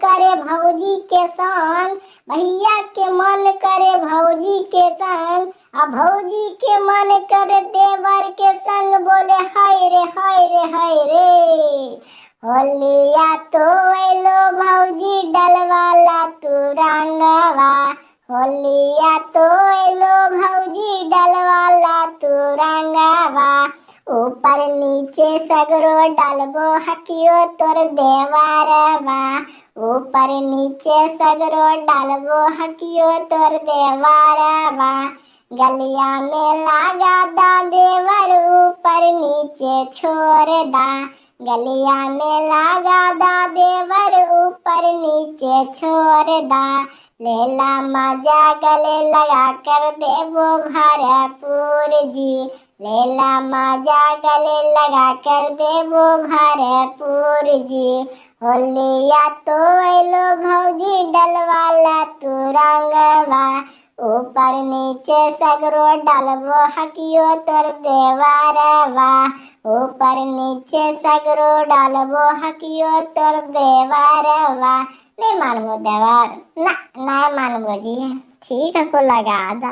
करे भौजी के संग, भैया के मन करे भौजी के संग, आ भौजी के मन करे देवर के संग। बोले हाय रे हाय रे हाय रे। होलिया तो अइलो भौजी डलवाला तू रंगवा, होलिया तो अइलो भौजी डलवाला तू रंगवा। ऊपर नीचे सगरो डालबो हकियो तोर देवरवा, ऊपर नीचे सगरो डालबो हकियो तोर देवरवा। गलिया में लागा दा देवर ऊपर नीचे छोड़ दा, गलिया में लागा दा देवर ऊपर नीचे छोड़ दा। लेला मजा गले लगा कर देवो भरपूर जी, लेला मजा गले लगा कर देवो भरपूर जी। होलिया तो अइलो भौजी डलवाला तू रंगवा, ऊपर नीचे सगरो डालबो हकियो तोर देवरवा, ऊपर नीचे सगरो डालबो हकियो तोर देवरवा। नहीं मानबो देवर ना, नहीं मानबो जी, ठीक है को लगा दा।